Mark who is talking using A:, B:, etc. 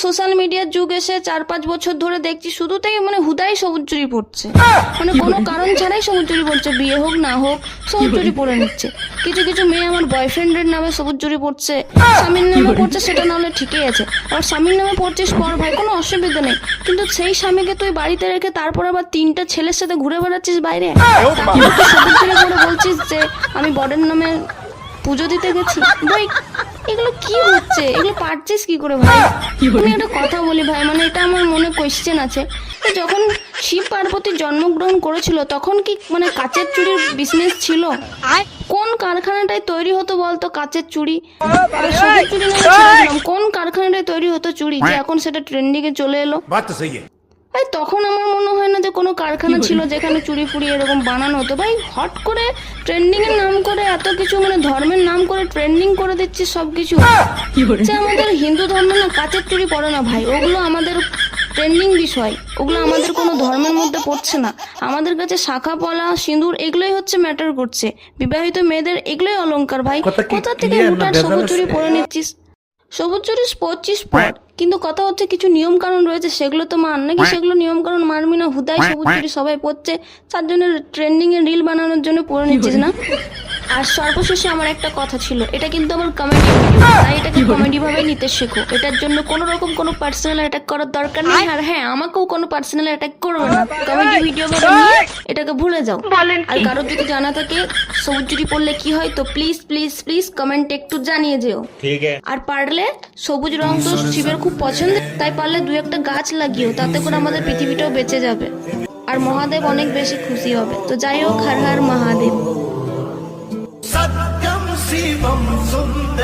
A: Social মিডিয়ার যুগ এসে 4-5 বছর ধরে দেখছি শুধু থেকে মানে হুদাই সবুজ চুরি পড়ছে, মানে কোনো কারণ ছাড়াই সবুজ চুরি পড়ছে, বিয়ে হোক না হোক সবুজ চুরি পরে নিচ্ছে। কিছু কিছু মেয়ে আমার বয়ফ্রেন্ডের নামে সবুজ চুরি পড়ছে, স্বামীর নামে পড়ছে, সেটা না হলে ঠিকই আছে। আর স্বামীর নামে পড়ছিস পর ভাই, কোনো অসুবিধা নেই, কিন্তু সেই স্বামীকে তুই বাড়িতে রেখে তারপর আবার 3টা ছেলের সাথে ঘুরে বেড়াচ্ছিস বাইরে, তারপর তুই সবুজ চুরি করে বলছিস যে আমি বরের নামে পুজো দিতে গেছি। ভাই এগুলো কি হচ্ছে, এগুলো পারছিস কি করে ভাই? আমি একটা কথা বলি ভাই, মানে এটা আমার মনে কোয়েশ্চেন আছে, যখন শিব পার্বতী জন্মগ্রহণ করেছিল তখন কি মানে কাচের চুড়ির বিজনেস ছিল? কোন কারখানাটায় তৈরি হতো বলতো কাচের চুড়ি? সবুজ চুড়ি নামে ছেড়ে দিলাম, কোন কারখানাটায় তৈরি হতো চুড়ি যে এখন সেটা ট্রেন্ডিং এ চলে এলো? ভাই তখন আমার মনে হয় না যে কোনো কারখানা ছিল যেখানে চুড়ি ফুড়ি এরকম বানানো হতো। ভাই হট করে ট্রেন্ডিং এর নাম করে এত কিছু মানে ধর্মের নাম করে ট্রেন্ডিং করে দিচ্ছে সবকিছু। যে আমাদের হিন্দু ধর্মে না কাচের চুড়ি পড়ে না ভাই, ওগুলো আমাদের ট্রেন্ডিং বিষয়, ওগুলো আমাদের কোনো ধর্মের মধ্যে পড়ছে না। আমাদের কাছে শাখা পলা সিঁদুর এগুলোই হচ্ছে ম্যাটার করছে, বিবাহিত মেয়েদের এগুলোই অলংকার। ভাই কোথা থেকে হুটার সবুজ চুড়ি পরে নিচ্ছিস? সবুজ চুরি পড়ছিস পর, কিন্তু কথা হচ্ছে কিছু নিয়ম কানুন রয়েছে সেগুলো তো মান, নাকি সেগুলো নিয়ম কানুন মানবি না? হুদাই সবুজ চুরি সবাই পড়ছে, তার জন্য ট্রেন্ডিং এ রিল বানানোর জন্য পরে নিচ্ছিস না? আর সর্বশেষে আমার একটা কথা ছিল, এটা কিন্তু আমার কমেডি ভিডিও, তাই এটাকে কমেডি ভাবে নিতে শেখো, এটার জন্য কোনো রকম কোনো পার্সোনাল অ্যাটাক করার দরকার নেই। আর হ্যাঁ, আমাকেও কোনো পার্সোনাল অ্যাটাক করবে না, কমেডি ভিডিও ভাবে নিয়ে এটাকে ভুলে যাও। আর কারোর যদি জানা থাকে সবুজ চুরি পড়লে কি হয় তো প্লিজ প্লিজ প্লিজ কমেন্টে একটু জানিয়ে যেও। আর পারলে সবুজ রং তো শিবের খুব পছন্দের, তাই পারলে 2-1টা গাছ লাগিও, তাতে করে আমাদের পৃথিবীটাও বেঁচে যাবে আর মহাদেব অনেক বেশি খুশি হবে। তো যাই হোক, হর হর মহাদেব।
B: सत्यं शिवं सुन्दरं